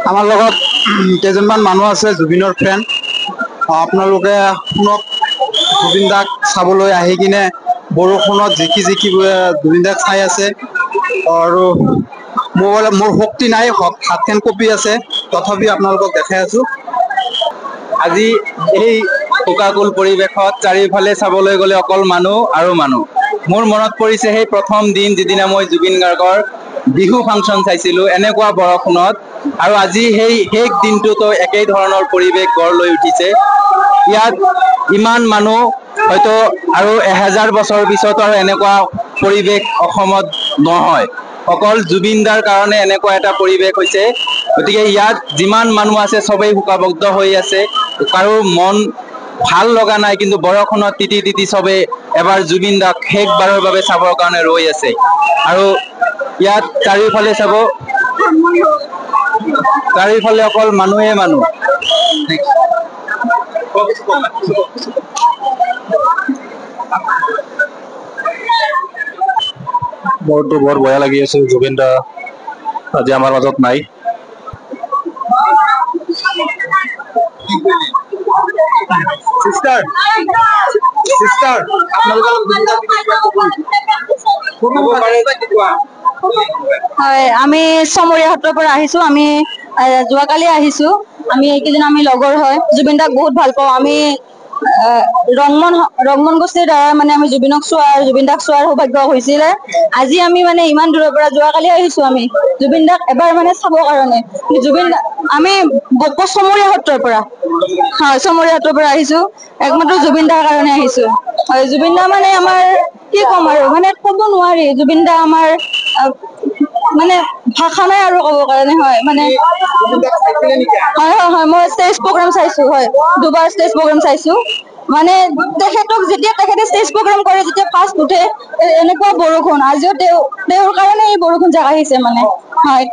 আমাৰ লগত কেইজনমান মানুহ আছে জুবিনৰ ফ্ৰেণ্ড। আপোনালোকে শুনক, জুবিন দাক চাবলৈ আহি কিনে বৰষুণত জিকি জিকি জুবিন দাক চাই আছে। আৰু মোৰ শক্তি নাই, হাতখন কঁপি আছে, তথাপি আপোনালোকক দেখাই আছো। আজি এই শোকাকুল পৰিৱেশত চাৰিওফালে চাবলৈ গ'লে অকল মানুহ আৰু মানুহ। মোৰ মনত পৰিছে সেই প্ৰথম দিন যিদিনা মই জুবিন গাৰ্গৰ বিহু ফাংচন চাইছিলো এনেকুৱা বৰষুণত, আৰু আজি সেই শেষ দিনটোতো একেই ধৰণৰ পৰিৱেশ গঢ় লৈ উঠিছে। ইয়াত ইমান মানুহ হয়তো আৰু 1000 বছৰ পিছতো আৰু এনেকুৱা পৰিৱেশ অসমত নহয়। অকল জুবিন দাৰ কাৰণে এনেকুৱা এটা পৰিৱেশ হৈছে। গতিকে ইয়াত যিমান মানুহ আছে সবেই শোকাবদ্ধ হৈ আছে, কাৰো মন ভাল লগা নাই, কিন্তু বৰষুণত তিতি তিতি চবে এবাৰ জুবিন দাক শেষবাৰৰ বাবে চাবৰ কাৰণে ৰৈ আছে। আৰু ইয়াত চাৰিওফালে চাব, চাৰিওফালে অকল মানুহে মানুহ। মোৰতো বৰ বেয়া লাগি আছে, জুবিন দা আজি আমাৰ মাজত নাই। হয়, আমি চমৰীয়া সত্ৰৰ পৰা আহিছো। আমি যোৱাকালি আহিছো। আমি এইকেইদিন আমি লগৰ হয়, জুবিন দাক বহুত ভাল পাওঁ। আমি ৰংমন গোষ্ঠীৰ দ্বাৰা মানে আমি জুবিন দাক চোৱাৰ সৌভাগ্য হৈছিলে। আজি আমি মানে ইমান দূৰৰ পৰা যোৱাকালি আহিছো আমি জুবিন দাক এবাৰ মানে চাবৰ কাৰণে। আমি চমৰীয়া সত্ৰৰ পৰা, হয়, চমৰীয়া সত্ৰৰ পৰা আহিছো। একমাত্ৰ জুবিন দাৰ কাৰণে আহিছো। হয়, জুবিন দা মানে আমাৰ কি ক'ম আৰু, মানে ক'ব নোৱাৰি। জুবিন দা আমাৰ মানে ভাষা নাই আৰু ক'ব কাৰণে। হয় মানে, হয় হয় হয়, মই ষ্টেজ প্ৰগ্ৰাম চাইছো। হয়, দুবাৰ ষ্টেজ প্ৰগ্ৰাম চাইছো। মানে তেখেতক যেতিয়া তেখেতে ষ্টেজ প্ৰগ্ৰাম কৰে, যেতিয়া ফাৰ্ষ্ট উঠে এনেকুৱা বৰষুণ, আজিও তেওঁৰ কাৰণে এই বৰষুণ জাক আহিছে মানে। হয়,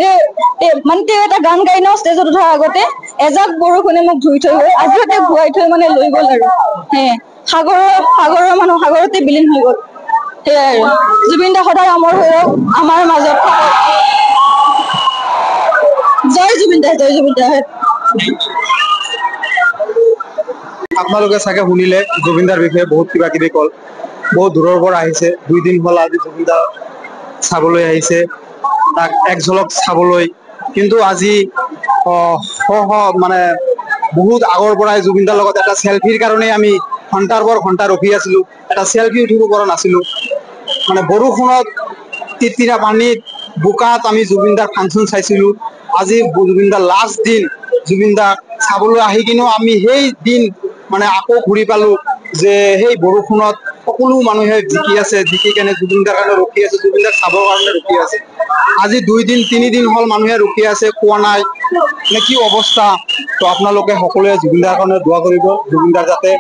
মানে তেওঁ এটা গান গাই ন ষ্টেজত উঠাৰ আগতে, এজাক বৰষুণে মোক ধুই থৈ গ'ল। আজিও তেওঁক ধুৱাই থৈ মানে লৈ গ'ল আৰু। সাগৰৰ মানুহ সাগৰতে বিলীন হৈ গ'ল। সেয়াই আৰু, জুবিন দা সদায় অমৰ হৈ ৰওক আমাৰ মাজত। জয় জুবিন দা, জয় জুবিন দা। আপোনালোকে চাগে শুনিলে জুবিনদাৰ বিষয়ে বহুত কিবা কিবি কল। বহুত দূৰৰ পৰা আহিছে, 2 দিন হ'ল আজি জুবিন দা চাবলৈ আহিছে, তাক এক ঝলক চাবলৈ। কিন্তু আজি মানে বহুত আগৰ পৰাই জুবিন দাৰ লগত এটা চেলফিৰ কাৰণে আমি ঘণ্টাৰ পৰ ঘণ্টা ৰখি আছিলো। এটা চেলফি উঠিব পৰা নাছিলো। মানে বৰষুণত তিতিৰা পানীত বোকাত আমি জুবিন দাৰ ফাংচন চাইছিলো। আজি জুবিন দাৰ লাষ্ট দিন, জুবিন দাক চাবলৈ আহি কিনেও আমি সেই দিন মানে আকৌ ঘূৰি পালো, যে সেই বৰষুণত সকলো মানুহে জিকি আছে, জিকি কেনে জুবিন দাৰ কাৰণে ৰখি আছে, জুবিন দাক চাবৰ কাৰণে ৰখি আছে। আজি 2 দিন 3 দিন হ'ল মানুহে ৰখি আছে, খোৱা নাই, নে কি অৱস্থা। ত আপোনালোকে সকলোৱে জুবিন দাৰ কাৰণে দোৱা কৰিব, জুবিন দাৰ যাতে